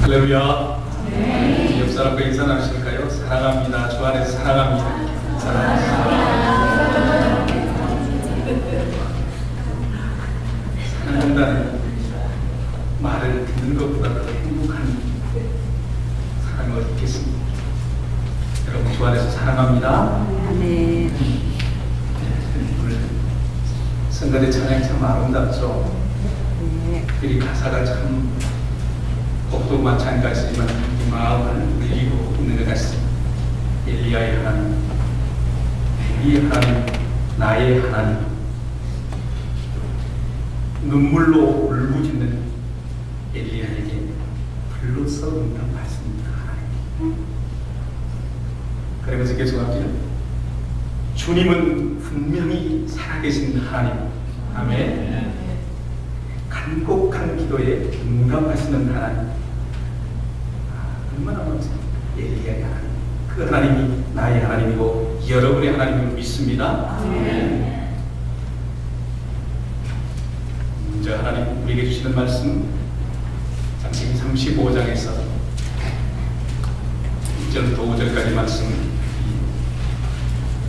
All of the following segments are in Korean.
할렐루야. 네. 옆 사람과 인사 나누실까요? 사랑합니다. 주 안에서 사랑합니다. 사랑한다는 말을 듣는 것보다 더 행복한 사랑이 어디 있겠습니까? 여러분 주 안에서 사랑합니다. 네. 오늘 성가대 찬양이 참 아름답죠. 네. 이 가사가 참 곡도 마찬가지지만 이 마음을 울리고 있는 것 같습니다. 엘리야의 하나님, 우리의 하나님, 나의 하나님, 눈물로 울부짖는 엘리야에게 불로서 응답하십니다. 하나님. 그러면서 계속합니다. 주님은 분명히 살아계신 하나님. 아멘. 간곡한 기도에 응답하시는 하나님. 얼마나 멋져요. 엘리야의 하나님. 그 하나님이 나의 하나님이고 여러분의 하나님을 믿습니다. 네. 먼저 하나님 우리에게 주시는 말씀 창세기 35장에서 1절부터 5절까지 말씀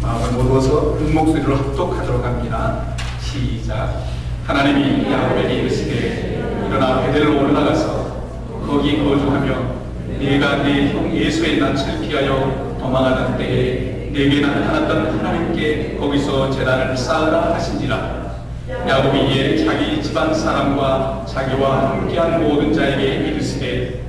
마음을 모두어서 한 목소리로 합독하도록 합니다. 시작. 하나님이 야곱에게 이르시되 일어나 베델로 올라가서 거기 거주하며 네가 네 형 에서의 낯을 피하여 도망하던 때에 네게 나타났던 하나님께 거기서 제단을 쌓으라 하신지라. 야곱이 이에 자기 집안 사람과 자기와 함께한 모든 자에게 이르시되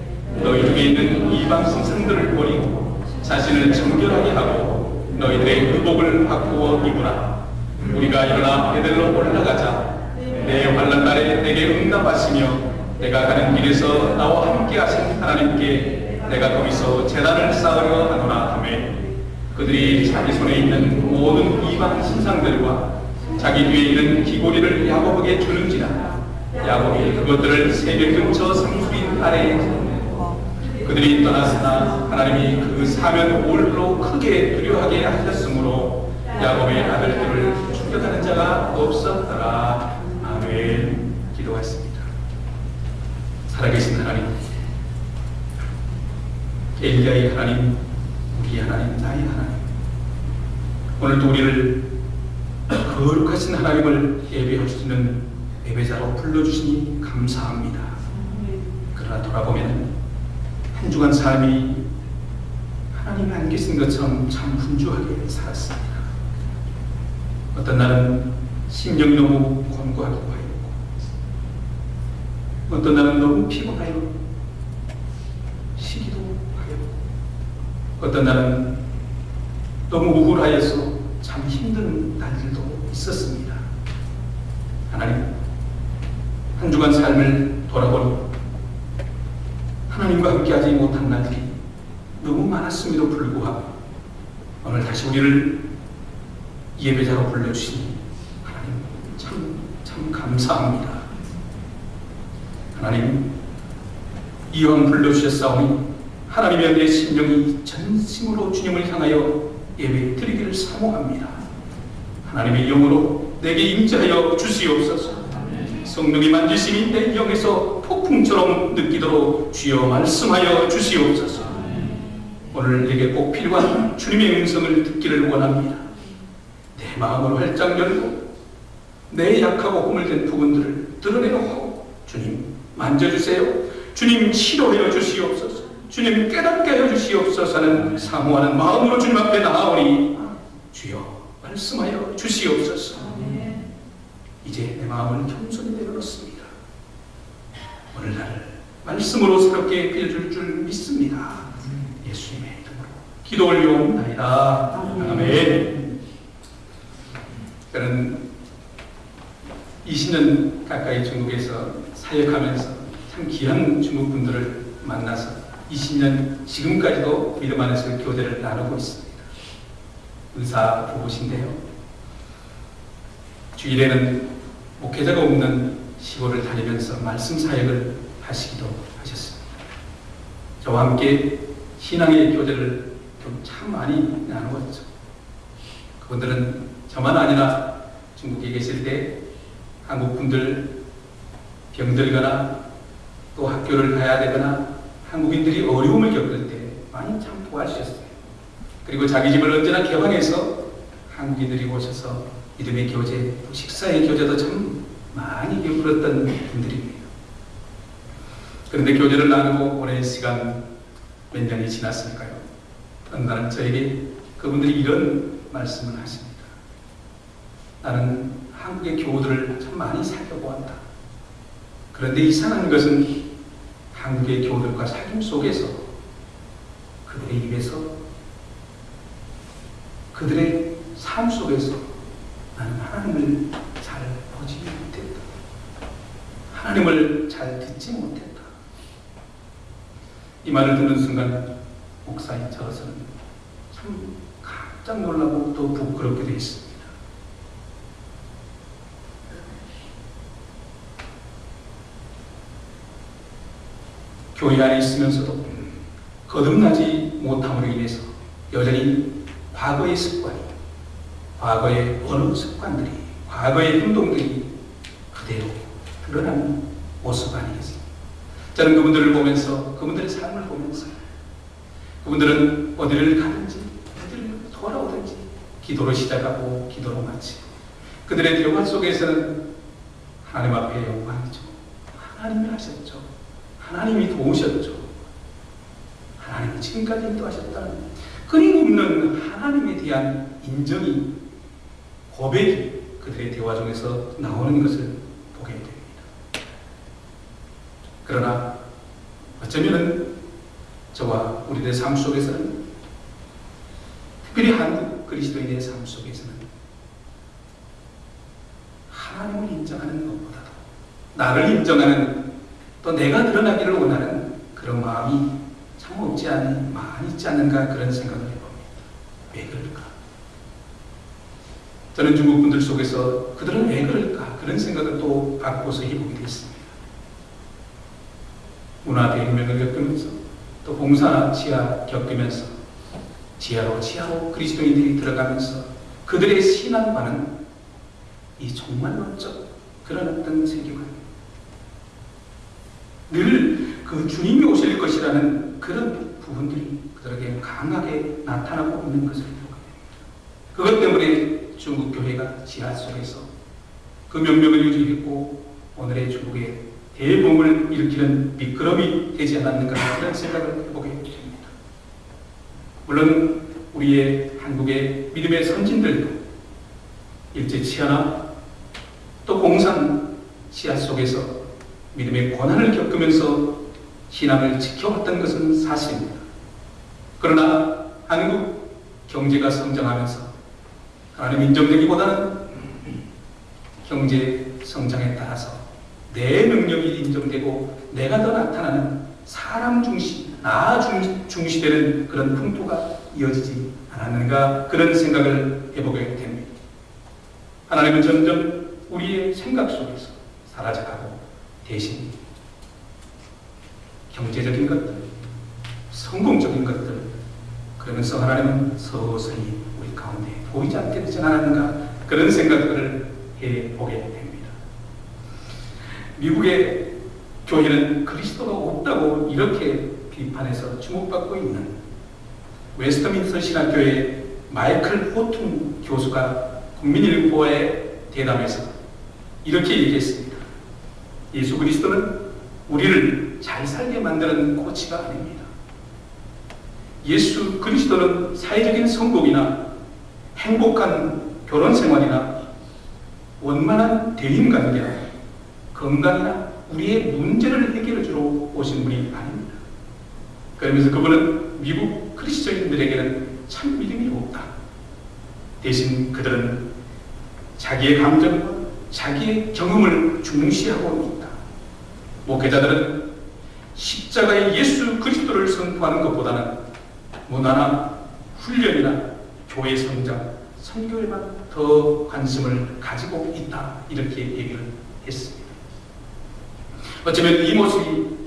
너희 중에 있는 이방 신상들을 버리고 자신을 정결하게 하고 너희들의 의복을 바꾸어 입으라. 우리가 일어나 베델로 올라가자. 내 환난 날에 내게 응답하시며 내가 가는 길에서 나와 함께 하신 하나님께 내가 거기서 제단을 쌓으려 하노라 하매 그들이 자기 손에 있는 모든 이방 신상들과 자기 뒤에 있는 귀고리를 야곱에게 주는지라. 야곱이 그것들을 세계 근처 상수인 아래에 그들이 떠났으나 하나님이 그 사면 올로 크게 두려워하게 하셨으므로 야곱의 아들들을 추격하는 자가 없었더라. 아멘. 기도하십니다. 살아계신 하나님, 엘리야의 하나님, 우리의 하나님, 나의 하나님, 오늘도 우리를 거룩하신 하나님을 예배할 수 있는 예배자로 불러주시니 감사합니다. 그러나 돌아보면 한 주간 삶이 하나님이 안 계신 것처럼 참 분주하게 살았습니다. 어떤 날은 심령이 너무 권고하기도 하였고, 어떤 날은 너무 피곤하여 쉬기도 하였고, 어떤 날은 너무 우울하여서 참 힘든 날들도 있었습니다. 하나님, 한 주간 삶을 돌아보니 하나님과 함께하지 못한 날들이 너무 많았음에도 불구하고 오늘 다시 우리를 예배자로 불러주시니 하나님 참 감사합니다. 하나님, 이왕 불러주셨사오니 하나님의 내 심령이 전심으로 주님을 향하여 예배 드리기를 사모합니다. 하나님의 영으로 내게 임재하여 주시옵소서. 성령이 만지심이 내 영에서 폭풍처럼 느끼도록 주여 말씀하여 주시옵소서. 오늘 내게 꼭 필요한 주님의 음성을 듣기를 원합니다. 내 마음을 활짝 열고 내 약하고 허물된 부분들을 드러내놓고 주님 만져주세요. 주님 치료하여 주시옵소서. 주님 깨닫게 하여 주시옵소서 하는 사모하는 마음으로 주님 앞에 나아오니 주여 말씀하여 주시옵소서. 이제 내 마음을 겸손히 내려놓습니다. 오늘 나를 말씀으로 새롭게 빚어줄 줄 믿습니다. 예수님의 이름으로 기도 올려옵나이다. 아멘. 저는 20년 가까이 중국에서 사역하면서 참 귀한 중국 분들을 만나서 20년 지금까지도 믿음 안에서 교제를 나누고 있습니다. 의사 부부신데요. 주일에는 목회자가 없는 시골을 다니면서 말씀 사역을 하시기도 하셨습니다. 저와 함께 신앙의 교제를 참 많이 나누었죠. 그분들은 저만 아니라 중국에 계실 때 한국 분들 병들거나 또 학교를 가야 되거나 한국인들이 어려움을 겪을 때 많이 참 도와주셨어요. 그리고 자기 집을 언제나 개방해서 한국인들이 오셔서 믿음의 교제, 또 식사의 교제도 참 많이 베풀었던 분들입니다. 그런데 교제를 나누고 오랜 시간 몇 년이 지났을까요? 어느 날은 저에게 그분들이 이런 말씀을 하십니다. 나는 한국의 교우들을 참 많이 사귀어보았다. 그런데 이상한 것은 한국의 교우들과 사귐 속에서 그들의 입에서 그들의 삶 속에서 나는 하나님을 잘 보지 못했다. 하나님을 잘 듣지 못했다. 이 말을 듣는 순간 목사인 저로서는 참 깜짝 놀라고 또 부끄럽게 되어 있습니다. 교회 안에 있으면서도 거듭나지 못함으로 인해서 여전히 과거의 습관이, 과거의 언어 습관들이, 과거의 행동들이 그대로 드러나는 모습 아니겠습니까? 저는 그분들을 보면서, 그분들의 삶을 보면서 그분들은 어디를 가든지 어디를 돌아오든지 기도로 시작하고 기도로 마치고 그들의 대화 속에서는 하나님 앞에 영광이죠. 하나님이 하셨죠. 하나님이 도우셨죠. 하나님이 지금까지 인도하셨다는 끊임없는 하나님에 대한 인정이, 고백이 그들의 대화 중에서 나오는 것을 보게 됩니다. 그러나 어쩌면 저와 우리들의 삶 속에서는, 특별히 한국 그리스도인의 삶 속에서는 하나님을 인정하는 것보다도 나를 인정하는, 또 내가 드러나기를 원하는 그런 마음이 참 없지 않니 많이 있지 않는가, 그런 생각을 해봅니다. 왜 그럴까? 저는 중국 분들 속에서 그들은 왜 그럴까, 그런 생각을 또 바꿔서 해보게 됐습니다. 문화대혁명을 겪으면서 또 봉사 지하 겪으면서 지하로 그리스도인들이 들어가면서 그들의 신앙과는 이 종말론적 그런 어떤 세계관, 늘 그 주님이 오실 것이라는 그런 부분들이 그들에게 강하게 나타나고 있는 것을 보게 됩니다. 그것 때문에 중국 교회가 지하 속에서 그 명명을 유지했고 오늘의 중국의 대범을 일으키는 미끄럼이 되지 않았는가, 그런 생각을 해보게 됩니다. 물론 우리의 한국의 믿음의 선진들도 일제 치하나 또 공산 지하 속에서 믿음의 고난을 겪으면서 신앙을 지켜왔던 것은 사실입니다. 그러나 한국 경제가 성장하면서 하나님 인정되기보다는 경제 성장에 따라서 내 능력이 인정되고 내가 더 나타나는 사람 중시, 나 중시되는 그런 풍토가 이어지지 않았는가, 그런 생각을 해보게 됩니다. 하나님은 점점 우리의 생각 속에서 사라져가고 대신 경제적인 것들, 성공적인 것들, 그러면서 하나님은 서서히 우리 가운데 보이지 않게 되지 않았는가, 그런 생각들을 해보게 됩니다. 미국의 교회는 그리스도가 없다고 이렇게 비판해서 주목받고 있는 웨스트민스터 신학교의 마이클 호툰 교수가 국민일보에 대담해서 이렇게 얘기했습니다. 예수 그리스도는 우리를 잘 살게 만드는 코치가 아닙니다. 예수 그리스도는 사회적인 성공이나 행복한 결혼 생활이나 원만한 대인관계나 건강이나 우리의 문제를 해결해 주러 오신 분이 아닙니다. 그러면서 그분은 미국 그리스도인들에게는 참 믿음이 없다. 대신 그들은 자기의 감정과 자기의 경험을 중시하고 있다. 목회자들은 십자가의 예수 그리스도를 선포하는 것보다는 문화나 훈련이나 교회 성장, 선교에만 더 관심을 가지고 있다. 이렇게 얘기를 했습니다. 어쩌면 이 모습이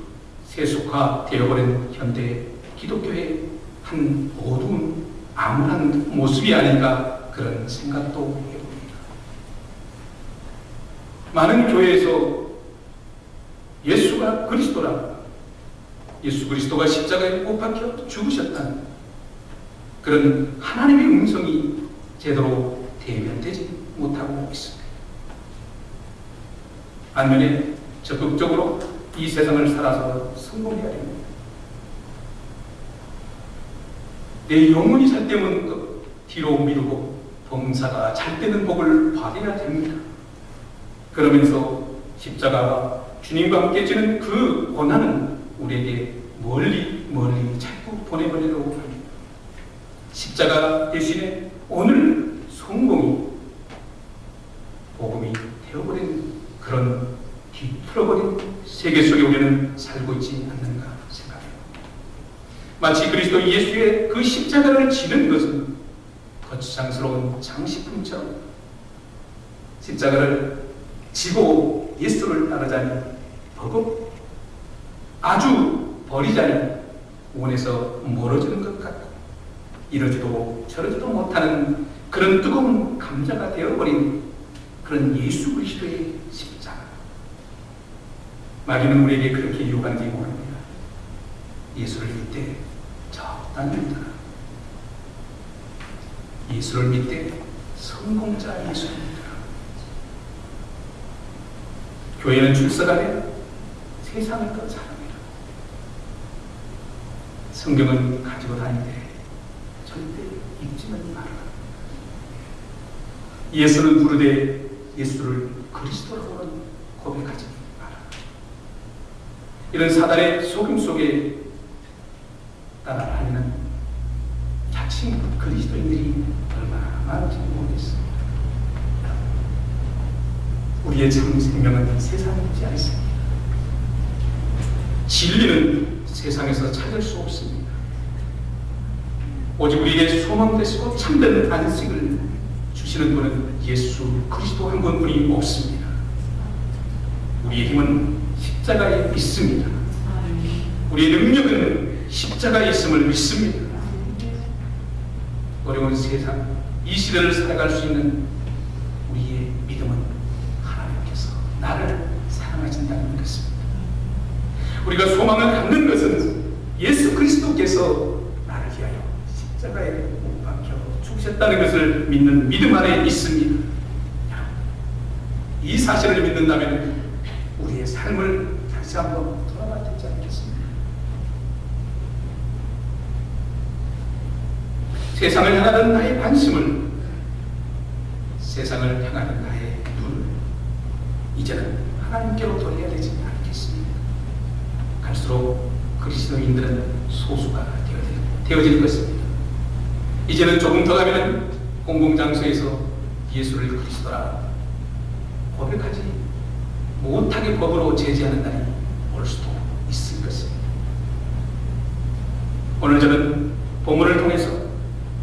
세속화되어버린 현대 기독교의 한 어두운 암울한 모습이 아닌가, 그런 생각도 해봅니다. 많은 교회에서 예수가 그리스도라고, 예수 그리스도가 십자가에 못 박혀 죽으셨다는 그런 하나님의 음성이 제대로 대변되지 못하고 있습니다. 반면에 적극적으로 이 세상을 살아서 성공해야 됩니다. 내 영혼이 잘 때면 뒤로 미루고 범사가 잘 되는 복을 받아야 됩니다. 그러면서 십자가와 주님과 함께 지는 그 고난은 우리에게 멀리 자꾸 보내버리려고 합니다. 십자가 대신에 오늘 성공이 복음이 되어버린 그런 뒤틀어버린 세계 속에 우리는 살고 있지 않는가 생각해요. 마치 그리스도 예수의 그 십자가를 지는 것은 거창스러운 장식품처럼 십자가를 지고 예수를 따르자니 버겁 아주 버리자니 원에서 멀어지는 것 같고 이러지도 저러지도 못하는 그런 뜨거운 감자가 되어버린 그런 예수 그리스도의 십자가. 마귀는 우리에게 그렇게 유혹하는지 모릅니다. 예수를 믿되 적당히 믿어라. 예수를 믿되 성공자 예수를 믿어라. 교회는 출석하되 세상을 더 사랑해라. 성경은 가지고 다니되 절대 읽지는 말아라. 예수는 부르되 예수를 그리스도라고는 고백하지 마라. 이런 사단의 속임 속에 따라다니는 자칭 그리스도인들이 얼마나 많은지 모르겠습니다. 우리의 참 생명은 세상에 있지 않습니다. 진리는 세상에서 찾을 수 없습니다. 오직 우리에게 소망 되시고 참된 안식을 주시는 분은 예수 그리스도 한 분뿐이 없습니다. 우리의 힘은 십자가에 있습니다. 우리의 능력은 십자가에 있음을 믿습니다. 어려운 세상, 이 시대를 살아갈 수 있는 우리의 믿음은 하나님께서 나를 사랑하신다는 것입니다. 우리가 소망을 갖는 것은 예수 그리스도께서 나를 위하여 십자가에 못 박혀 죽으셨다는 것을 믿는 믿음 안에 있습니다. 이 사실을 믿는다면 우리의 삶을 다시 한번 돌아봐야 되지 않겠습니까? 세상을 향하는 나의 관심을, 세상을 향하는 나의 눈을 이제는 하나님께로 돌려야 되지 않겠습니까? 갈수록 그리스도인들은 소수가 되어질 것입니다. 이제는 조금 더 가면 공공장소에서 예수를 그리스도라 고백하지 못하게 법으로 제지하는 날이 올 수도 있을 것입니다. 오늘 저는 본문을 통해서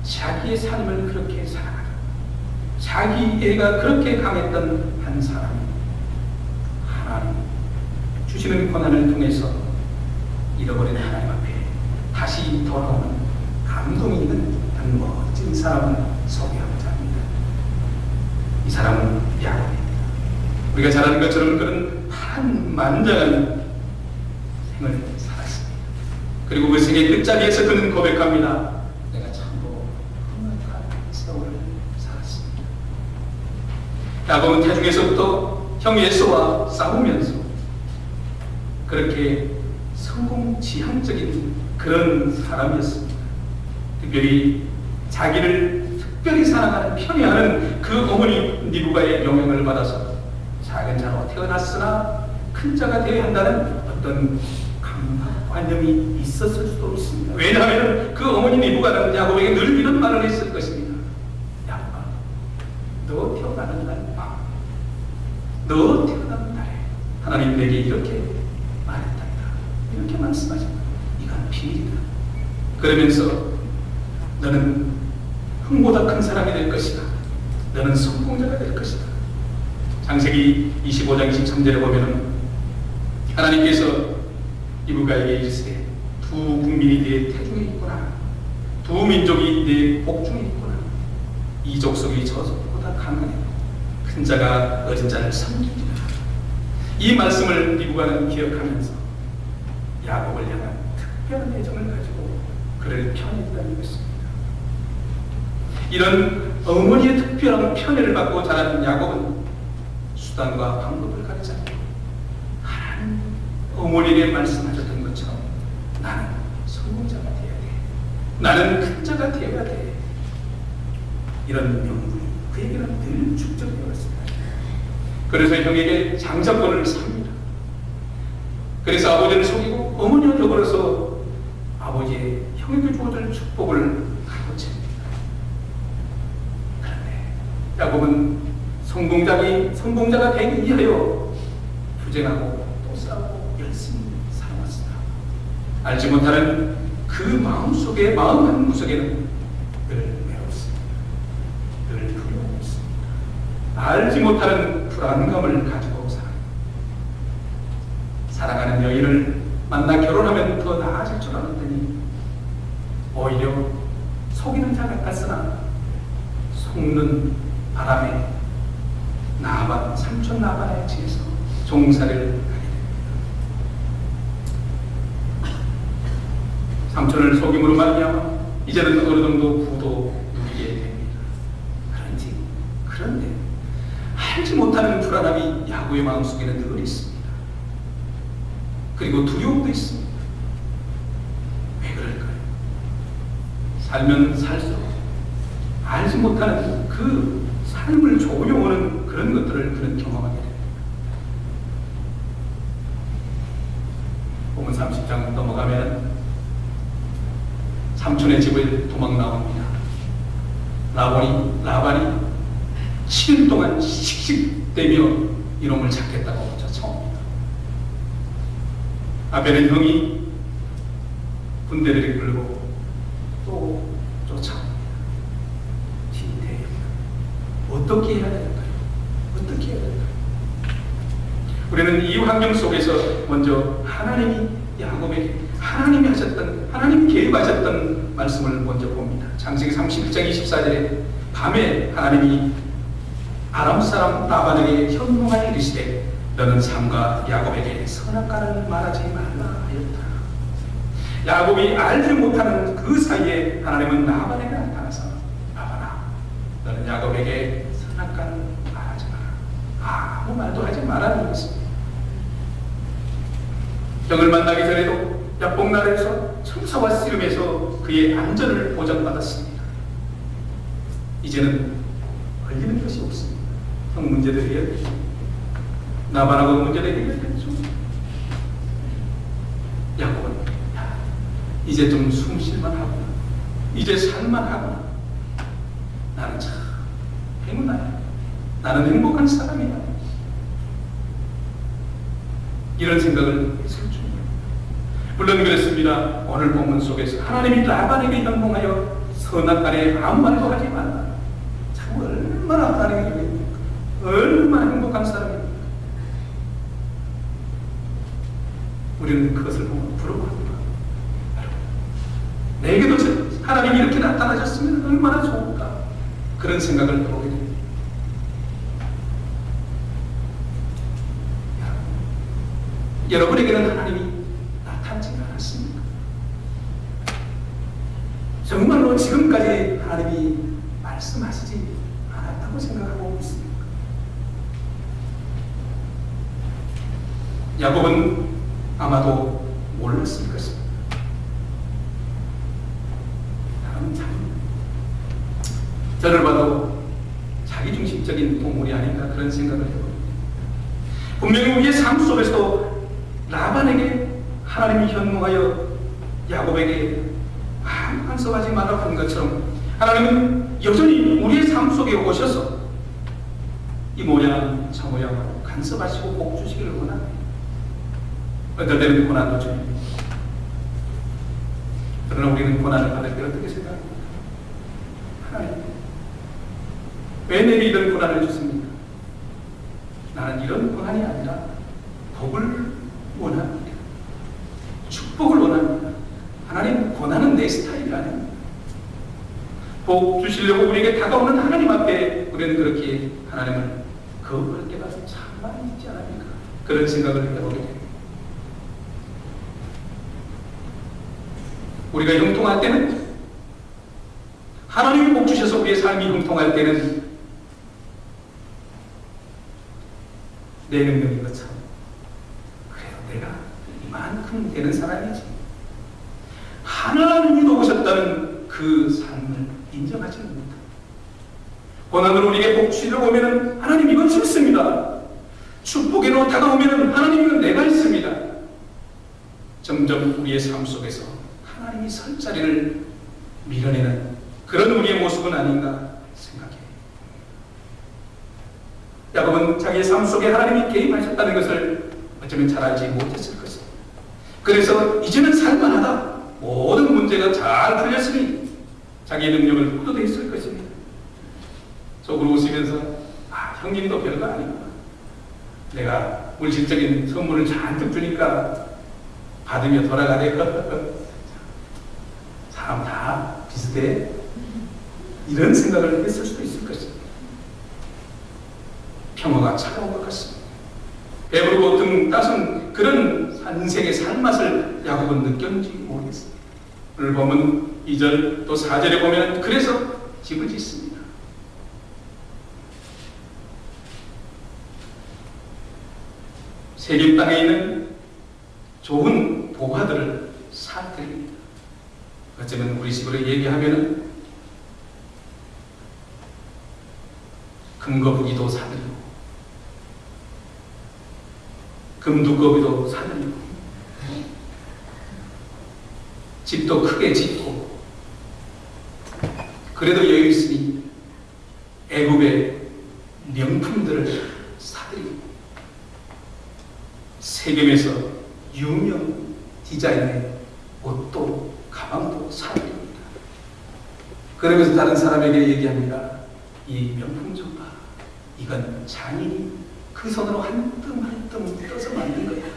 자기의 삶을 그렇게 살아가는, 자기애가 그렇게 강했던 한 사람이 하나님 주시는 고난을 통해서 잃어버린 하나님 앞에 다시 돌아오는 감동이 있는 한 멋진 사람을 소개하고자 합니다. 이 사람은 야곱입니다. 우리가 잘 아는 것처럼 그런 파란만장한 생을 살았습니다. 그리고 그 생의 끝자리에서 그는 고백합니다. 내가 참으로 험악한 세월을 살았습니다. 야곱은 태중에서부터 형 에서와 싸우면서 그렇게 성공지향적인 그런 사람이었습니다. 특별히 자기를 특별히 사랑하는 편애하는 그 어머니 리브가의 영향을 받아서 작은 자로 태어났으나 큰 자가 되어야 한다는 어떤 강박관념이 있었을 수도 있습니다. 왜냐하면 그 어머니 리브가는 야곱에게 늘 이런 말을 했을 것입니다. 야곱아, 너 태어나는 날 밤, 너 태어나는 날에 하나님 내게 이렇게 말했단다. 이렇게 말씀하십니다. 이건 비밀이다. 그러면서 너는 흥보다 큰 사람이 될 것이다. 너는 성공자가 될 것이다. 창세기 25장 23절에 보면 하나님께서 리브가에게 이르시되 두 국민이 네 태중에 있구나. 두 민족이 네 복중에 있구나. 이 족속이 저 족보다 강하네. 큰 자가 어린 자를 섬기리라. 이 말씀을 리브가는 기억하면서 야곱을 향한 특별한 애정을 가지고 그를 편애했다는 것입니다. 이런 어머니의 특별한 편애를 받고 자란 야곱은 수단과 방법을 가리지 않고 하나님 어머니에게 말씀하셨던 것처럼 나는 성공자가 되어야 돼. 나는 큰 자가 되어야 돼. 이런 명분이 그에게는 늘 축적되어 왔습니다. 그래서 형에게 장자권을 삽니다. 그래서 아버지를 속이고 어머니와 더불어서 아버지의 형에게 주어질 축복을 가로챕니다. 그런데 야곱은 성공자가 되기 위하여 투쟁하고 또 싸우고 열심히 살아왔습니다. 알지 못하는 그 마음속에 마음 한 구석에는 늘 외롭습니다. 늘 두려움입니다. 알지 못하는 불안감을 가지고 사랑하는 여인을 만나 결혼하면 더 나아질 줄 알았더니 오히려 속이는 자 같았으나 속는 바람에 삼촌 나반에 지에서 종살이를 하게 됩니다. 삼촌을 속임으로 말미암아 이제는 어느 정도 부도 누리게 됩니다. 그런데 알지 못하는 불안함이 야곱의 마음속에는 늘 있습니다. 그리고 두려움도 있습니다. 왜 그럴까요? 살면 살수록 알지 못하는 그 삶을 조여오는 그런 것들을 그는 경험하게 됩니다. 본문 30장 넘어가면 삼촌의 집을 도망 나옵니다. 라반이 7일 동안 씩씩대며 이놈을 찾겠다고 쫓아옵니다. 아벨은 형이 군대를 이끌고 또 쫓아옵니다. 진퇴 어떻게 해야 될까요? 어떻게 해야 될까요? 우리는 이 환경 속에서 먼저 하나님이 야곱에게 하나님이 계획하셨던 말씀을 먼저 봅니다. 창세기 31장 24절에 밤에 하나님이 아람 사람 라반에게 현몽하여 이르시되 너는 삼가 야곱에게 선악과를 말하지 말라 하였다. 야곱이 알지 못하는 그 사이에 하나님은 라반에게 나타나서 라반아 너는 야곱에게 선악과를 말하지 마라. 아무 말도 하지 말라는 것입니다. 형을 만나기 전에도 야복나라에서 청사와 씨름에서 그의 안전을 보장받았습니다. 이제는 걸리는 것이 없습니다. 형 문제도 해결되죠. 나반하고 문제도 해결되죠. 야곱은 이제 좀 숨쉴만 하구나. 이제 살만 하구나. 나는 참 행운아야. 나는 행복한 사람이야. 이런 생각을 했을 줄이에요. 물론 그렇습니다. 오늘 본문 속에서 하나님이 라반에게 현몽하여 선악간에 아무 말도 하지 말라. 참 얼마나 하나님의 일입니까? 얼마나 행복한 사람입니까? 우리는 그것을 보고 부러워합니다. 내게도 하나님이 이렇게 나타나셨으면 얼마나 좋을까? 그런 생각을 해보게 됩니다. 여러분에게는 하나님이 나타나지 않았습니까? 정말로 지금까지 하나님이 말씀하시지 않았다고 생각하고 있습니까? 야곱은 아마도 몰랐을 것입니다. 나는 참 저를 봐도 자기중심적인 동물이 아닌가 그런 생각을 해봅니다. 분명히 우리의 삶 속에서도 라반에게 하나님이 현몽하여 야곱에게 아무 간섭하지 말라고 한 것처럼 하나님은 여전히 우리의 삶 속에 오셔서 이 모양 저 모양으로 간섭하시고 복 주시기를 원합니다. 어떨 때는 고난도 주입니다. 그러나 우리는 고난을 받을 때 어떻게 생각합니까? 하나님 왜 내게 이런 고난을 주십니까? 나는 이런 고난이 아니라 복을 원합니다. 축복을 원합니다. 하나님 고난은 내 스타일이 아닙니다. 복 주시려고 우리에게 다가오는 하나님 앞에 우리는 그렇게 하나님을 거부할 때가 참 많이 있지 않습니까? 그런 생각을 해보게 됩니다. 우리가 형통할 때는, 하나님이 복 주셔서 우리의 삶이 형통할 때는 내 능력인 것처럼, 그래도 내가 이만큼 되는 사람이지, 하나님이 도우셨다는 그 삶을 인정하지 못합니다. 고난으로 우리에게 복 주시려고 오면 하나님 이건 싫습니다. 축복으로 다가오면 하나님 이건 내가 있습니다. 점점 우리의 삶 속에서 하나님이 설 자리를 밀어내는 그런 우리의 모습은 아닌가 생각해요. 야곱은 자기의 삶 속에 하나님이 개입하셨다는 것을 어쩌면 잘 알지 못했을 것입니다. 그래서 이제는 살만하다, 모든 문제가 잘 풀렸으니 자기의 능력을 뿌듯했을 것입니다. 속으로 웃으면서 형님도 별거 아니구나, 내가 물질적인 선물을 잔뜩 주니까 받으며 돌아가네. 사람 다 비슷해, 이런 생각을 했을 수도 있을 것입니다. 평화가 찾아온 것 같습니다. 배부르고 등 따순 그런 인생의 살맛을 야곱은 느꼈는지 모르겠습니다. 오늘 보면 2절 또 4절에 보면 그래서 집을 짓습니다. 세겜 땅에 있는 좋은 보화들을 사들입니다. 어쩌면 우리 식으로 얘기하면 금거북이도 사들이고 금두꺼비도 사들이고 집도 크게 짓고, 그래도 여유 있으니 애굽의 명품들을 사들이고 세겜에서 유명 디자인의 옷도 가방도 사들입니다. 그러면서 다른 사람에게 얘기합니다. 이 명품 좀 봐, 이건 장인이 그 손으로 한 뜸 한 뜸 떠서 만든 거야.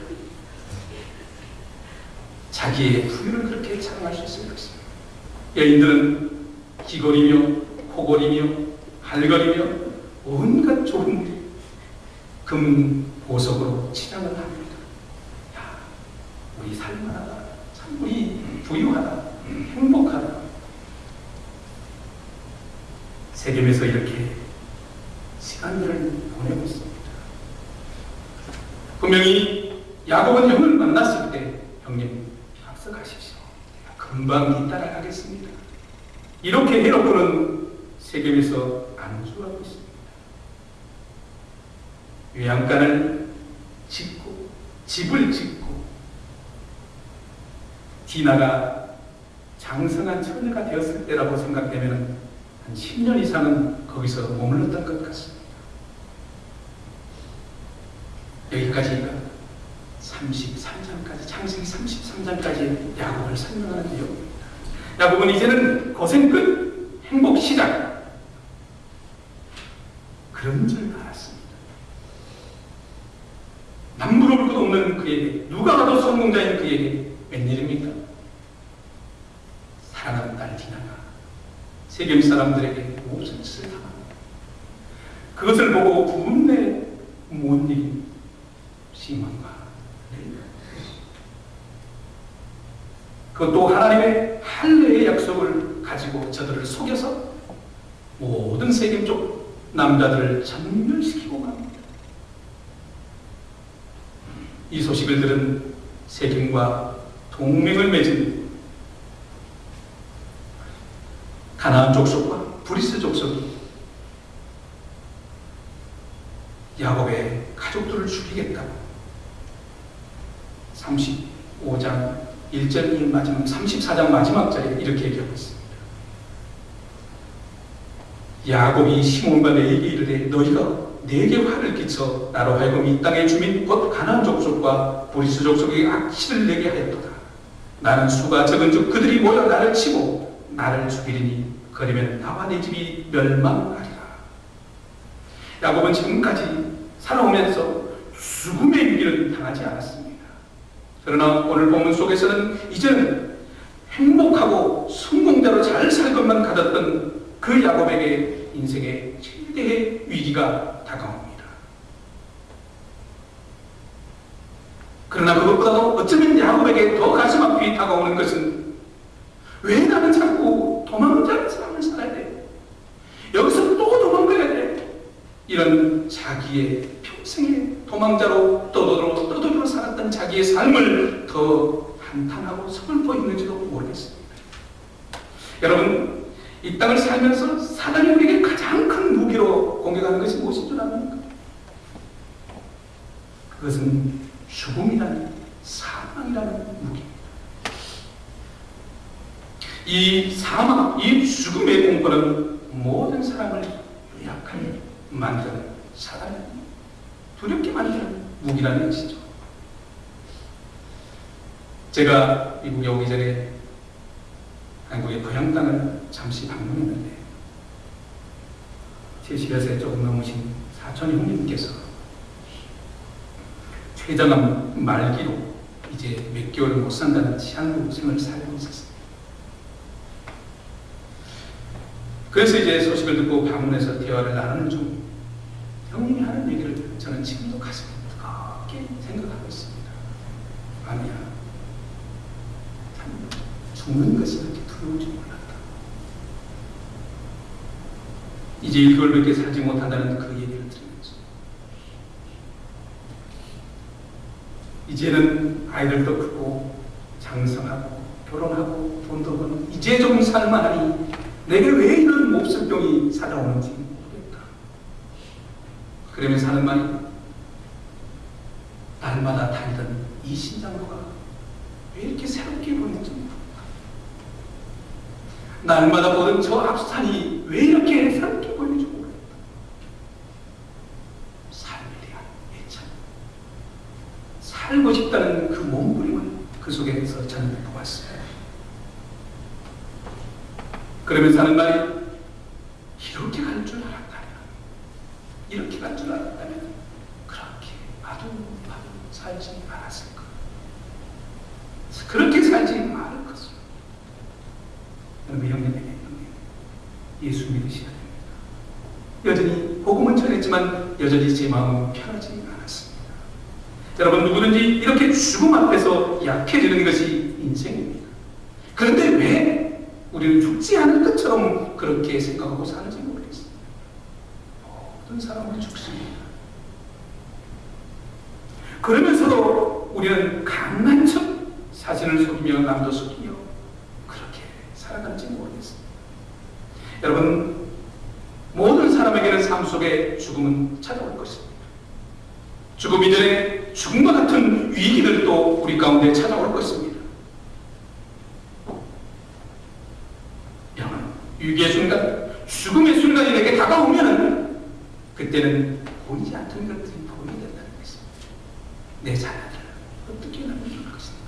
자기의 부유를 그렇게 자랑할 수 있을 것입니다. 여인들은 귀걸이며 코걸이며 할걸이며 온갖 좋은 금 보석으로 치장을 합니다. 야, 우리 살만하다, 참 우리 부유하다, 행복하다. 세겜에서 이렇게 시간들을 보내고 있습니다. 분명히 야곱은 형을 만났을 때, 형님 앞서 가십시오, 금방 뒤따라가겠습니다, 이렇게 해놓고는 세겜에서 안주하고 있습니다. 외양간을 짓고 집을 짓고 디나가 장성한 처녀가 되었을 때라고 생각되면 한 10년 이상은 거기서 머물렀던 것 같습니다. 여기까지가 33장까지, 창세기 33장까지 야곱을 설명하는 내용입니다. 야곱은 이제는 고생 끝, 행복 시작, 그런 줄 알았습니다. 남부러울 것 없는 그에게, 누가 봐도 성공자인 그에게 웬일입니까? 사랑하는 딸 디나가 세겜 사람들에게 무슨 짓을 당합니다. 그것을 보고 분내 못 이긴 시몬과 그것도 하나님의 할례의 약속을 가지고 저들을 속여서 모든 세겜 쪽 남자들을 전멸시키고 갑니다. 이 소식을 들은 세겜과 동맹을 맺은 가나안 족속과 브리스 족속이 야곱의 가족들을 죽이겠다고 35장 1절 마지막 34장 마지막 절에 이렇게 얘기하고 있습니다. 야곱이 시몬과 레위에게 이르되 너희가 내게 화를 끼쳐 나로 하여금 이 땅의 주민 곧 가나안 족속과 브리스 족속에게 악취를 내게 하였도다. 나는 수가 적은즉 그들이 모여 나를 치고 나를 죽이리니 그러면 나와 내 집이 멸망하리라. 야곱은 지금까지 살아오면서 죽음의 위기를 당하지 않았습니다. 그러나 오늘 본문 속에서는 이제는 행복하고 성공대로 잘 살 것만 같았던 그 야곱에게 인생의 최대의 위기가 다가옵니다. 그러나 그것보다도 어쩌면 야곱에게 더 가슴 아프게 다가오는 것은 왜 나는 자꾸 도망자는 삶을 살아야 돼? 여기서 또 도망가야 돼? 이런 자기의 평생의 도망자로 떠돌로 살았던 자기의 삶을 더 한탄하고 서글퍼 있는지도 모르겠습니다. 여러분, 이 땅을 살면서 사단이 우리에게 가장 큰 무기로 공격하는 것이 무엇인 줄 압니까? 그것은 죽음이라는, 사망이라는 무기입니다. 이 사망, 이 죽음의 공포는 모든 사람을 요약하게 만드는, 사단을 두렵게 만드는 무기라는 것이죠. 제가 미국에 오기 전에 한국의 고향 땅을 잠시 방문했는데, 제 시여세 조금 넘으신 사촌 형님께서 췌장암 말기로 이제 몇 개월 못 산다는 치안부 생을 살고 있었습니다. 그래서 이제 소식을 듣고 방문해서 대화를 나누는 중 형님이 하는 얘기를 저는 지금도 가슴이 뜨겁게 생각하고 있습니다. 아니야, 참 죽는 것이 이렇게 두려운 줄 몰랐다. 이제 1개월밖에 살지 못한다는 그 얘기를 들으면서 이제는 아이들도 크고 장성하고 결혼하고 돈도 버는 이제 좀 살만하니 내게 왜 이런 몹쓸병이 찾아오는지 모르겠다. 그러면서 하는 말이, 날마다 다니던 이 신장로가 왜 이렇게 새롭게 보이는지 모르겠다. 날마다 보던 저 앞산이 왜 이렇게 새롭게 보이는지 모르겠다. 삶에 대한 애착, 살고 싶다는 그 몸부림을 그 속에서 저는 보았어요. 그러면서 하는 말이, 이렇게 갈 줄 알았다면, 이렇게 갈 줄 알았다면 그렇게 아주 살지 않았을 것. 그렇게 살지 말을 것을. 여러분, 형님에게 예수 믿으셔야 됩니다. 여전히 복음은 전했지만 여전히 제 마음은 편하지 않았습니다. 여러분, 누구든지 이렇게 죽음 앞에서 약해지는 것이 인생입니다. 그런데 왜 우리는 죽지 않을 것처럼 그렇게 생각하고 사는지 모르겠습니다. 모든 사람은 죽습니다. 그러면서도 우리는 강한 척 자신을 속이며 남도 속이며 그렇게 살아가는지 모르겠습니다. 여러분, 모든 사람에게는 삶 속에 죽음은 찾아올 것입니다. 죽음 이전에 죽음과 같은 위기들도 우리 가운데 찾아올 것입니다. 위기의 순간, 죽음의 순간이 내게 다가오면 그때는 보이지 않던 것들이 보이게 된다는 것입니다. 내 자녀들을 어떻게 남겨줄 것인가?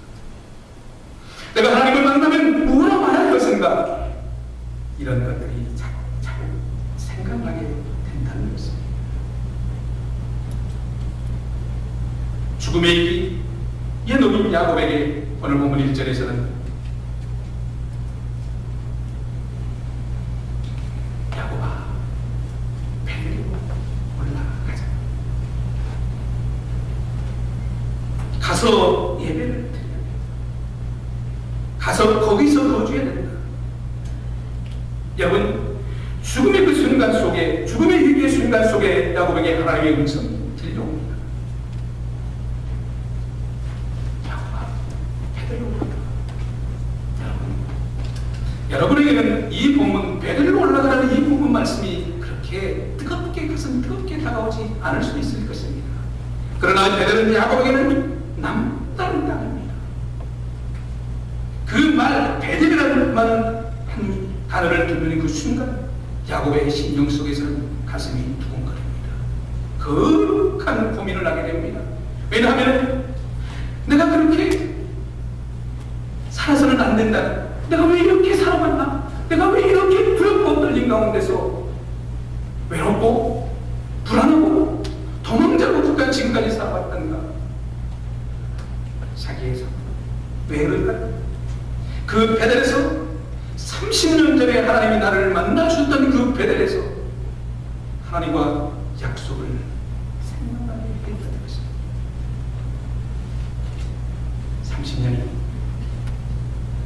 내가 하나님을 만나면 뭐라 말할 것인가? 이런 것들이 자꾸 생각나게 된다는 것입니다. 죽음의 위기, 옛 어린 야곱에게 오늘 본문 1절에서는 가서 예배를 드려야 된다. 가서 거기서 거주해야 된다. 여러분, 죽음의 그 순간 속에, 죽음의 위기의 순간 속에 야곱에게 하나님의 음성이 들려옵니다. 야곱아, 베델로 올라가. 여러분에게는 이 본문, 베델로 올라가라는 이 본문 말씀이 그렇게 뜨겁게, 가슴 뜨겁게 다가오지 않을 수 있을 것입니다. 그러나 베델은 야곱에게는 남다른 땅입니다. 그 말, 베델이라는 말 한 단어를 듣는 그 순간 야곱의 심령 속에서는 가슴이 두근거립니다. 거룩한 고민을 하게 됩니다. 왜냐하면 내가 그렇게 살아서는 안 된다. 내가 왜 이렇게 살아왔나? 내가 왜 이렇게 두렵고 떨린 가운데서 외롭고 불안하고 도망자고 국가 지금까지 살아왔던가? 자기의 삶. 왜 그럴까요? 그 베델에서 30년 전에 하나님이 나를 만나주셨던 그 베델에서 하나님과 약속을 생각나게 했다는 것입니다. 30년이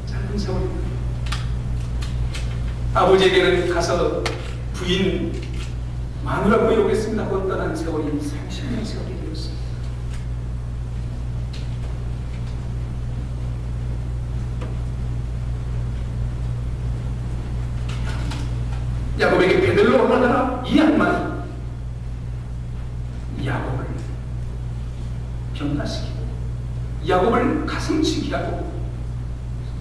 짧은 세월입니다. 아버지에게는 가서 부인 마누라 구해오겠습니다 하고 떠난 세월이 30년 세월이 되었습니다. 야곱에게 베들로 올라가라 이 한마디 야곱을 변화시키고 야곱을 가슴치게 하고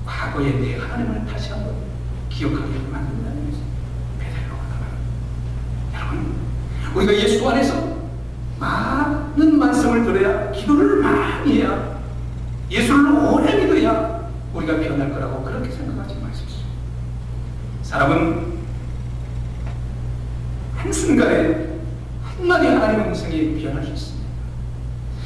과거의 내 하나님을 다시 한번 기억하게 만든다는 것이 베들로 올라가라. 여러분, 우리가 예수 안에서 많은 말씀을 들어야, 기도를 많이 해야, 예수를 오래 믿어야 우리가 변할 거라고 그렇게 생각하지 마십시오. 사람은 한순간에 한마디 하나님의 음성이 변할 수 있습니다.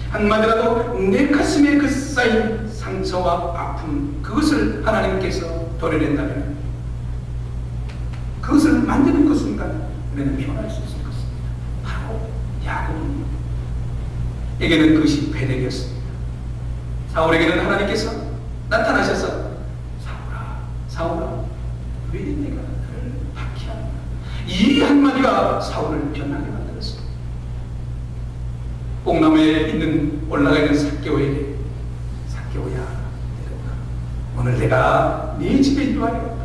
한마디라도 내 가슴에 그 쌓인 상처와 아픔, 그것을 하나님께서 도려낸다면, 그것을 만드는 그 순간 우리는 변할 수 있을 것입니다. 바로 야곱에게는 그것이 베델이었습니다. 사울에게는 하나님께서 나타나셔서 사울아, 사울아, 왜 내가 너를 박해하는가? 이 한마디가 사울을 변하게 만들었습니다. 뽕나무에 있는 올라가 있는 삭개오에게, 삭개오야, 오늘 내가 네 집에 인도하겠다.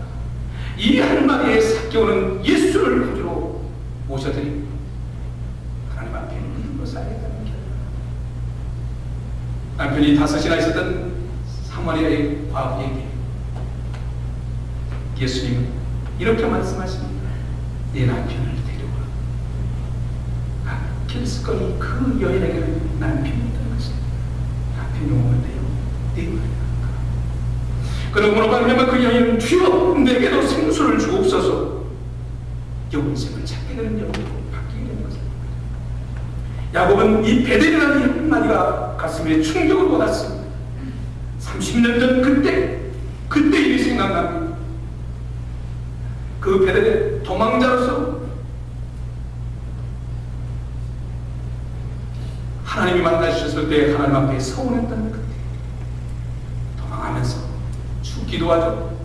이 한마디에 삭개오는 예수를 구주로 모셔드리고 하나님 앞에 믿음으로 살겠다는 결론. 남편이 5이나 있었던 사마리아의 과부에게 예수님은 이렇게 말씀하십니다. 네 남편을 데려오라. 길거리 그 여인에게는 남편이 있던 것입니다. 남편이 오는데요, 네 말이야. 그러므로 말미암아 그 여인은 주여 내게도 생수를 주옵소서. 영생을 찾게 되는 영으로 바뀌게 되는 것입니다. 야곱은 이 베델이라는 한마디가 가슴에 충격을 받았습니다. 30년 전 그때 일이 생각납니다. 그 베델의 도망자로서 하나님이 만나주셨을 때 하나님 앞에 서운했다는 그때 도망하면서 죽기도 하죠.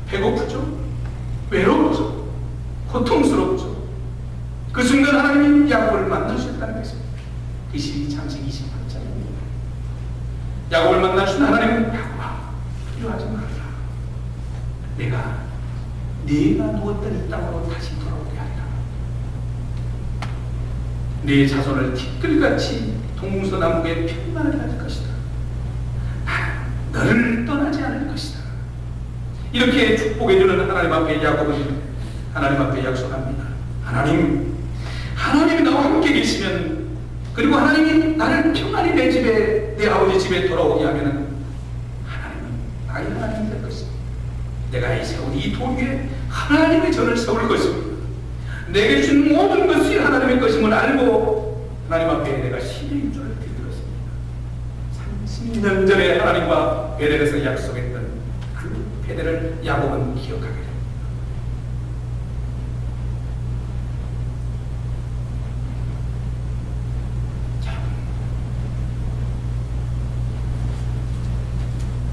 배고프죠. 외롭죠. 고통스럽죠. 그 순간 하나님이 야곱을 만나주셨다는 것입니다. 그것이 창세기 28장입니다. 야곱을 만나주신 하나님은 야곱아, 두려워하지 말라. 네가 누웠던 이 땅으로 다시 돌아오게 하리라. 네 자손을 티끌같이 동서남북에 평안을 가질 것이다. 너를 떠나지 않을 것이다. 이렇게 축복해주는 하나님 앞에 야곱은 하나님 앞에 약속합니다. 하나님이 나와 함께 계시면, 그리고 하나님이 나를 평안히 내 집에, 내 아버지 집에 돌아오게 하면 하나님은 나의 하나님이 될 것입니다. 내가 이 세운 이 돌 위에 하나님의 전을 세울 것입니다. 내게 준 모든 것이 하나님의 것임을 알고 하나님 앞에 내가 신의 인조를 드리겠습니다. 30년 전에 하나님과 베델에서 약속했던 그 베델을 야곱은 기억하게 됩니다.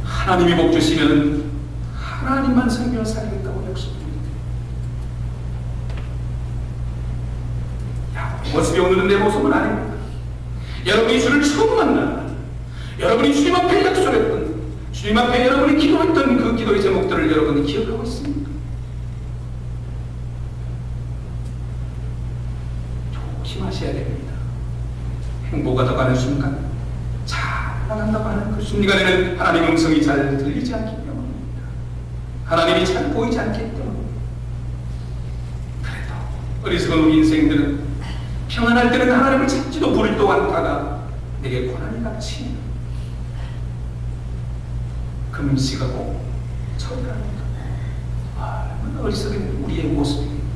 하나님이 복 주시면 하나님만 섬겨 살겠다고 약속합니다. 야곱의 모습이 오늘은 내 모습은 아닙니다. 여러분이 주를 처음 만나, 여러분이 주님 앞에 약속했던, 주님 앞에 여러분이 기도했던 그 기도의 제목들을 여러분이 기억하고 있습니까? 조심하셔야 됩니다. 행복하다고 하는 순간, 잘나간다고 하는 그 순간에는 하나님의 음성이 잘 들리지 않기 때문입니다. 하나님이 잘 보이지 않기 때문입니다. 그래도 어리석은 우리 인생들은 평안할 때는 하나님을 찾지도 부리도 않다가 내게 고난이 닥치면 금식하고 절하니까 얼마나 어리석은 우리의 모습입니다.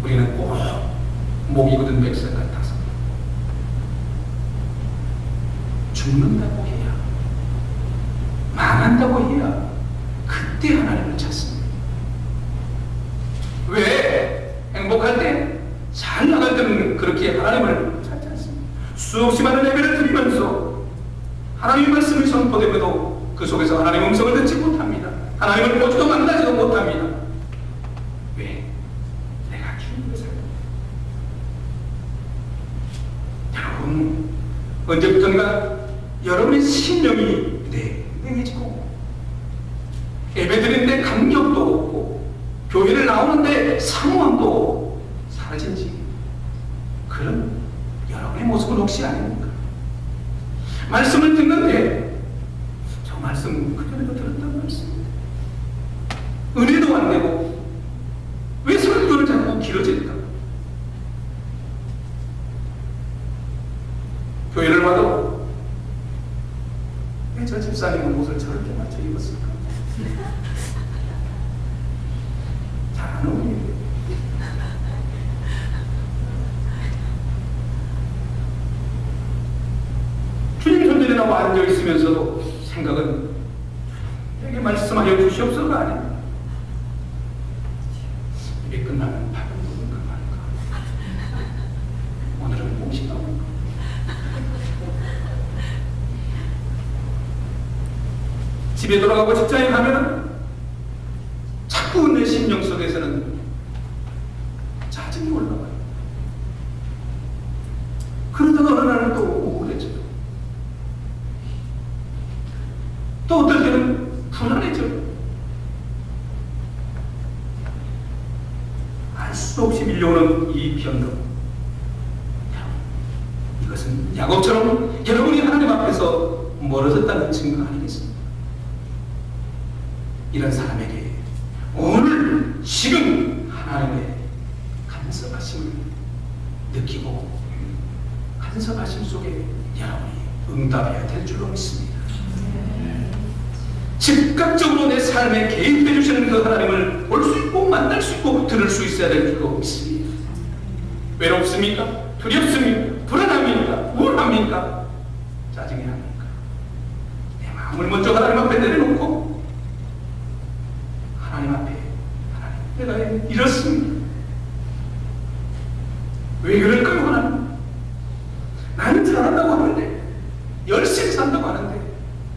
우리는 꼭 목이 굳은 백성 같아서 죽는다고 해야, 망한다고 해야 그때 하나님을 찾습니다. 왜? 행복할 때, 잘 나갈 때는 그렇게 하나님을 찾지 않습니다. 수없이 많은 예배를 드리면서 하나님의 말씀이 선포되면도 그 속에서 하나님의 음성을 듣지 못합니다. 하나님을 보지도 만나지도 못합니다. 왜? 내가 주님을 살고. 여러분, 언제부턴가 여러분의 신명이 냉해지고 예배드리는데 감격도 없고 교회를 나오는데 사모함도 사라진 지 그런 여러분의 모습은 혹시 아닙니까? 말씀을 듣는데 저 말씀 그전에도 들었던 말씀입니다. 은혜도 안 되고 왜 설교를 자꾸 길어질까? 교회를 와도 왜 저 집사님은 옷을 저렇게 맞춰 입었을까? 잘 안 어울리는데. 주님 손전에 나와 앉아 있으면서도 생각은 내게 말씀하여 주시옵소서가 아닙니다. 입이 끝나면 밥을 먹을까 말까. 오늘은 무엇이 나올까? 집에 돌아가고 직장에 가면 자꾸 내 심령 속에서는 짜증이 올라와요. 그러다가 어느 날은 또 우울해져요. 또 어떨 때는 불안해져요. 알 수 없이 밀려오는 이 변동. 이것은 야곱처럼 여러분이 하나님 앞에서 멀어졌다는 증거 아니겠습니까? 이런 사람에게 오늘 지금 하나님의 간섭하심을 느끼고 간섭하심 속에 여러분이 응답해야 될 줄로 믿습니다. 즉각적으로 내 삶에 개입해 주시는 그 하나님을 볼 수 있고 만날 수 있고 들을 수 있어야 될 줄로 믿습니다. 외롭습니까? 두렵습니까? 불안합니까? 우울합니까? 짜증이 납니까? 내 마음을 먼저 하나님 앞에 내려놓고 하나님 앞에 하나님 내가 이렇습니다. 왜 그럴까요? 하나님 나는 잘한다고 하는데 열심히 산다고 하는데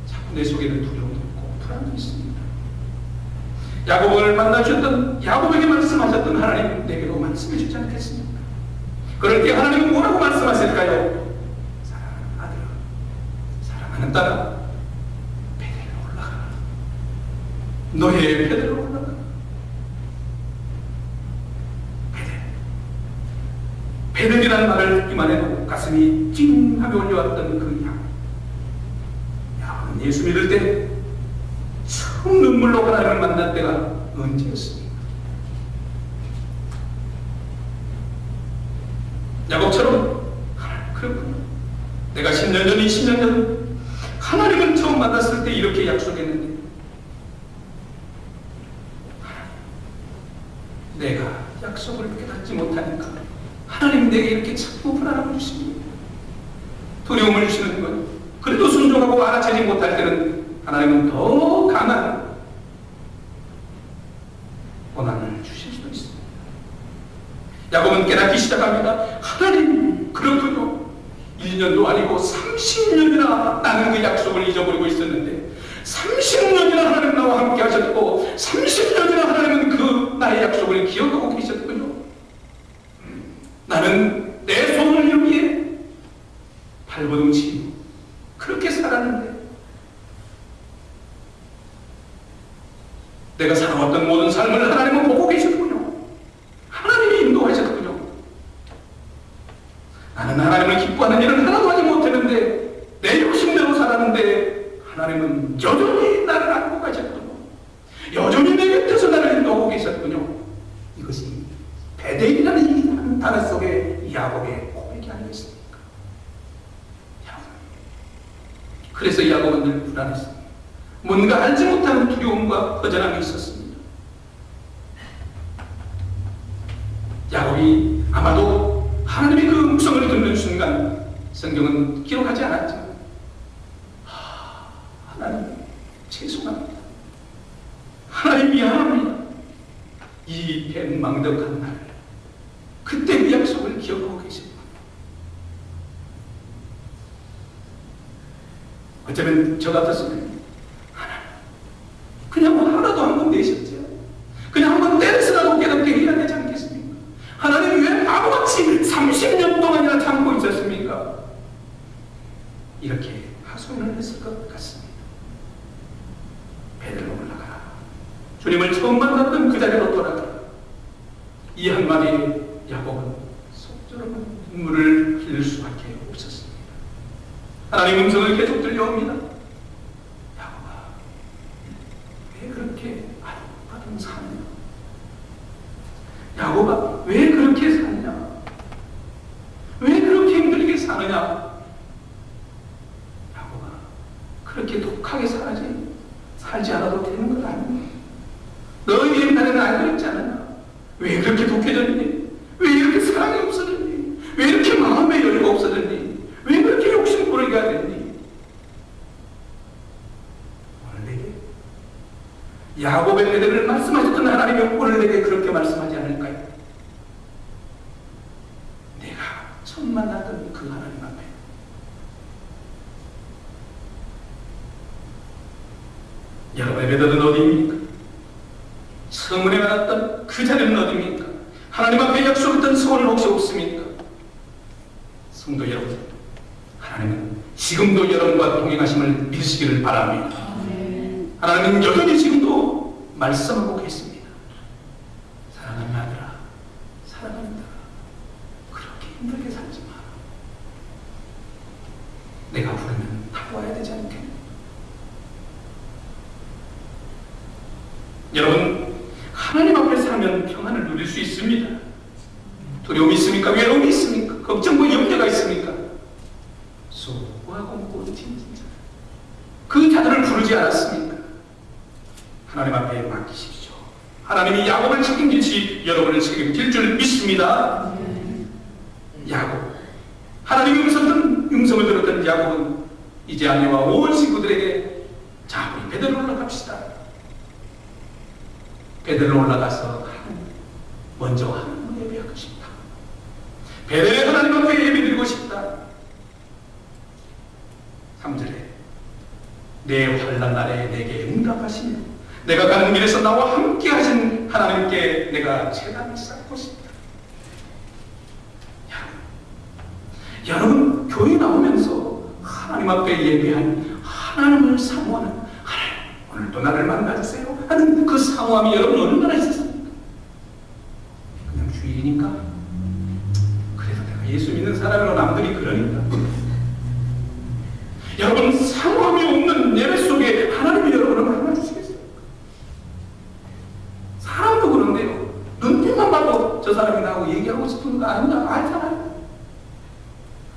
자꾸 내 속에는 두려움도 있고 불안도 있습니다. 야곱을 만나주셨던 야곱에게 말씀하셨던 하나님 내게도 말씀해 주지 않겠습니까? 그럴 때 하나님은 뭐라고 말씀하실까요? 사랑하는 아들아, 사랑하는 딸아, 베델로 올라가라. 너의 베델로 올라가라. 베델이라는 말을 듣기만 해도 가슴이 찡하게 올려왔던 그 야곱은 예수 믿을 때 처음 눈물로 하나님을 만날 때가 언제였습니까? 야곱처럼 그렇군요. 내가 10년 전, 20년 전 하나님을 처음 만났을 때 이렇게 약속했는데 내가 약속을 깨닫지 못하니까 하나님 내게 이렇게 자꾸 불안함을 주십니다. 두려움을 주시는 것. 그래도 순종하고 알아채지 못할 때는 하나님은 더 강한 고난을 주실 수도 있습니다. 야곱은 깨닫기 시작합니다. 하나님 그렇군요. 1년도 아니고 30년이나 나는 그 약속을 잊어버리고 있었는데 30년이나 하나님 나와 함께 하셨고 30년이나 하나님은 그 나의 약속을 기억하고 계셨군요. 나는 내 손을 이렇게 발버둥치고 그렇게 살았는데 내가 살아왔던 모든 삶을 하나님은 보고 계셨군요. 하나님이 인도하셨군요. 나는 하나님을 기뻐하는 일을 하나도 하지 못했는데 내 욕심대로 살았는데 하나님은 여전히 나를 안고 가셨군요. 여전히 내 곁에서 나를 인도하고 계셨군요. 이것이 베델이라는 이 단어 속에 야곱의 고백이 아니겠습니까? 그래서 야곱은 늘 불안했습니다. 뭔가 알지 못하는 두려움과 허전함이 있었습니다. 야곱이 아마도 하나님의 그 음성을 듣는 순간 성경은 기록하지 않았죠. 하나님 죄송합니다. 하나님 미안합니다. 이 뱀망덕한 날 그때 그 약속을 기억하고 계십니다. 어쩌면 저 같았으면 그랬을 것 같습니다. 베들로 올라가라. 주님을 처음 만났던 그 자리로 돌아가라. 이 한마디에 야곱은 속절없는 눈물을 흘릴 수밖에 없었습니다. 하나님 음성을 계속 들려옵니다. 야곱아, 왜 그렇게 아름다운 사냐? 야곱아, 왜 그렇게 사냐? 왜 그렇게 힘들게 사느냐? 야곱아, 그렇게 독하게 살지 않아도 되는 것 아니냐? 너희 옛날에는 안 그랬지 않았나? 왜 그렇게 독해졌니? 왜 이렇게 사랑이 없어졌니? 왜 이렇게 마음의 여유가 없어졌니? 왜 그렇게 욕심부리가 됐니? 오늘 내게 야곱의 베델을 말씀하셨던 하나님이 오늘 내게 그렇게 말씀하지 않을까요? 내가 처음 만났던 그 하나님 앞에 여러분의 베델은 어디입니까? 처음 은혜 받았던 그 자리는 어디입니까? 하나님 앞에 약속했던 소원은 혹시 없습니까? 성도 여러분, 하나님은 지금도 여러분과 동행하심을 믿으시기를 바랍니다. 하나님은 여전히 지금도 말씀하고 계십니다. 사랑하는 아들아, 사랑하는 아들아, 그렇게 힘들게 살지 마라. 내가 부르면 다 와야 되지 않겠니? 여러분, 하나님 앞에 살면 평안을 누릴 수 있습니다. 두려움이 있습니까? 외로움이 있습니까? 걱정과 염려가 있습니까? 수고하고 꼴찌 진짜 그 자들을 부르지 않았습니까? 하나님 앞에 맡기십시오. 하나님이 야곱을 책임지시 여러분을 책임질 줄 믿습니다. 야곱, 하나님의 음성을 들었던 야곱은 이제 아내와 온 친구들에게 자, 우리 베델로 올라갑시다. 베델로 올라가서 먼저 하나님을 예배하고 싶다. 베델에 하나님 앞에 예배드리고 싶다. 3절에 내 환난 날에 내게 응답하시며 내가 가는 길에서 나와 함께 하신 하나님께 내가 제단을 쌓고 싶다. 여러분, 교회 나오면서 하나님 앞에 예배한 하나님을 사모하는 하나님, 오늘도 나를 만나주세요 하는 그 사모함이 여러분 얼마나 있었습니까? 그냥 주일이니까? 그래서 내가 예수 믿는 사람이라고 남들이 그러니까? 여러분, 사모함이 없는 예배 속에 하나님이 여러분을 만나주시겠어요? 사람도 그런데요, 눈빛만 봐도 저 사람이 나하고 얘기하고 싶은가 아닌가 알잖아요.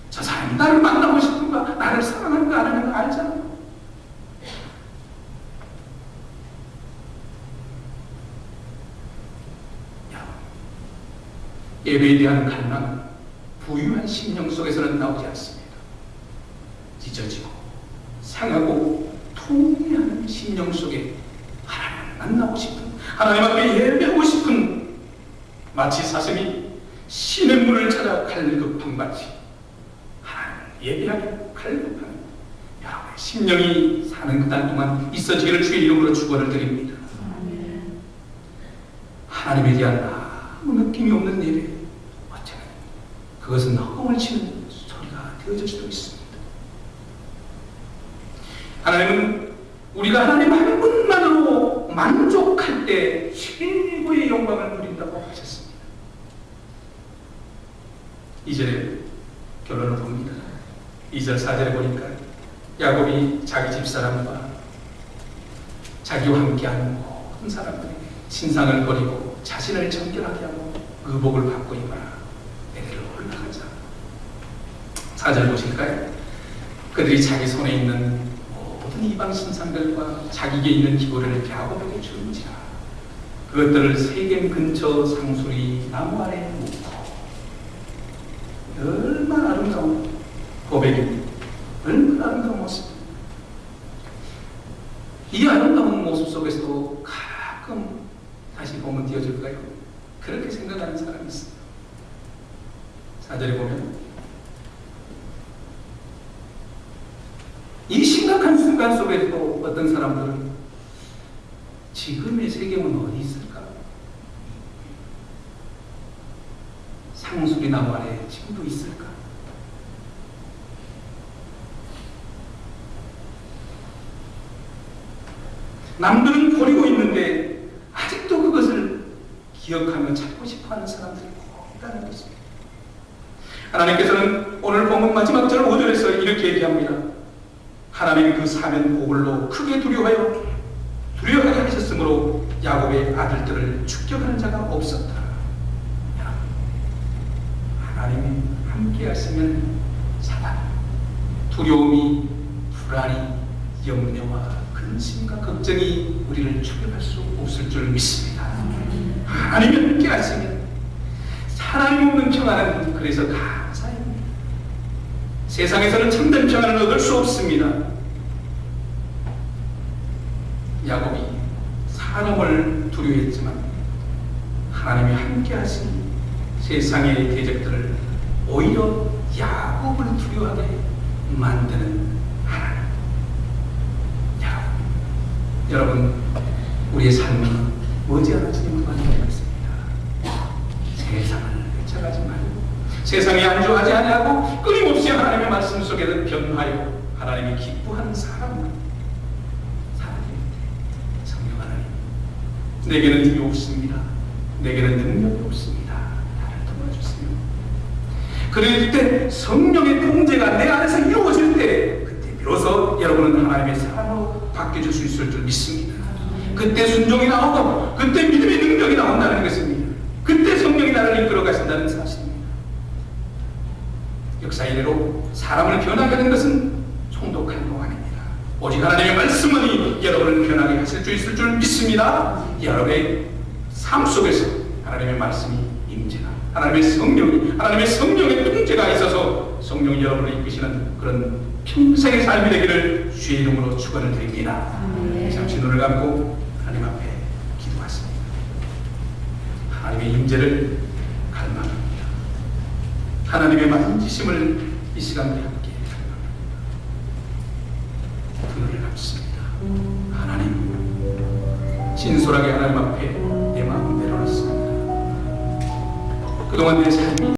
저 사람이 나를 만나고 싶은가, 나를 사랑하는가 안 하는가 알잖아요. 예배에 대한 갈망은 부유한 심령 속에서는 나오지 않습니다. 찢어지고 상하고 통해하는 심령 속에 하나님을 만나고 싶은, 하나님 앞에 예배하고 싶은, 마치 사슴이 시냇물을 찾아 갈급한 같이 하나님을 예배하기 갈급한 여러분의 심령이 사는 그날 동안 있어지기를 주의 이름으로 축원을 드립니다. 하나님에 대한 아무 느낌이 없는 예배, 어쩌면 그것은 허공을 치는 소리가 되어질 수도 있습니다. 하나님은 우리가 하나님 한 분만으로 만족할 때 최고의 영광을 누린다고 하셨습니다. 2절에 결론을 봅니다. 2절 4절에 보니까 야곱이 자기 집사람과 자기와 함께하는 모든 사람들에게 신상을 버리고 자신을 정결하게 하고 의복을 받고 입어라. 베델로 올라가자. 4절 보실까요? 그들이 자기 손에 있는 모든 이방 신상들과 자기에게 있는 기구를 야곱에게 주는지라. 그것들을 세겜 근처 상수리 나무 아래에 묻고. 얼마나 아름다운 고백입니다. 얼마나 아름다운 모습. 이 아름다운 모습 속에서도 가끔 다시 보면 띄워줄까요? 그렇게 생각하는 사람이 있습니다. 4절에 보면 이 심각한 순간 속에서도 어떤 사람들은 지금의 세겜은 어디 있을까? 상수리 나무 아래 지금도 있을까? 남들은 버리고 있는데 아직도 그것을 기억하며 찾고 싶어하는 사람들이 꼭 있다는 것입니다. 하나님께서는 오늘 본문 마지막 절 5절에서 이렇게 얘기합니다. 하나님이 그 사면 보글로 크게 두려워하게 하셨으므로 야곱의 아들들을 축적하는 자가 없었다. 하나님이 함께 하시면 사랑, 두려움이, 불안이, 염려와 근심과 걱정이 우리를 추격할 수 없을 줄 믿습니다. 하나님이 함께 하시면 하나님 없는 평안은 그래서 감사입니다. 세상에서는 참된 평안을 얻을 수 없습니다. 야곱이 사람을 두려워했지만 하나님이 함께 하신 세상의 대적들을 오히려 야곱을 두려워하게 만드는 하나님. 여러분, 우리의 삶은 머지않아 주님과 관계가 있습니다. 세상을 쫓아가지 말고 세상에 안주하지 아니하고 끊임없이 하나님의 말씀 속에서 변화하여 하나님이 기뻐하는 사람으로 살아야 됩니다. 성령 하나님, 내게는 힘이 없습니다. 내게는 능력이 없습니다. 나를 도와주세요. 그럴 때 성령의 통제가 내 안에서 이루어질 때 그때 비로소 여러분은 하나님의 사람으로 바뀌어질 수 있을 줄 믿습니다. 그때 순종이 나오고 그때 믿음의 능력이 나온다는 것입니다. 그때 성령이 나를 이끌어 가신다는 사실입니다. 역사 이래로 사람을 변하게 하는 것은 총독한 동안입니다. 오직 하나님의 말씀만이 여러분을 변하게 하실 수 있을 줄 믿습니다. 여러분의 삶 속에서 하나님의 말씀이 임재가, 하나님의 성령의 통제가 있어서 성령이 여러분을 이끄시는 그런 평생의 삶이 되기를 주의 이름으로 축원을 드립니다. 잠시 눈을 감고 하나님 앞에 기도하십니다. 하나님의 임재를 갈망합니다. 하나님의 만지심을 이 시간 우리 함께 갈망합니다. 눈을 감습니다. 하나님, 진솔하게 하나님 앞에 내 마음 내려놓습니다. 그동안 내 삶이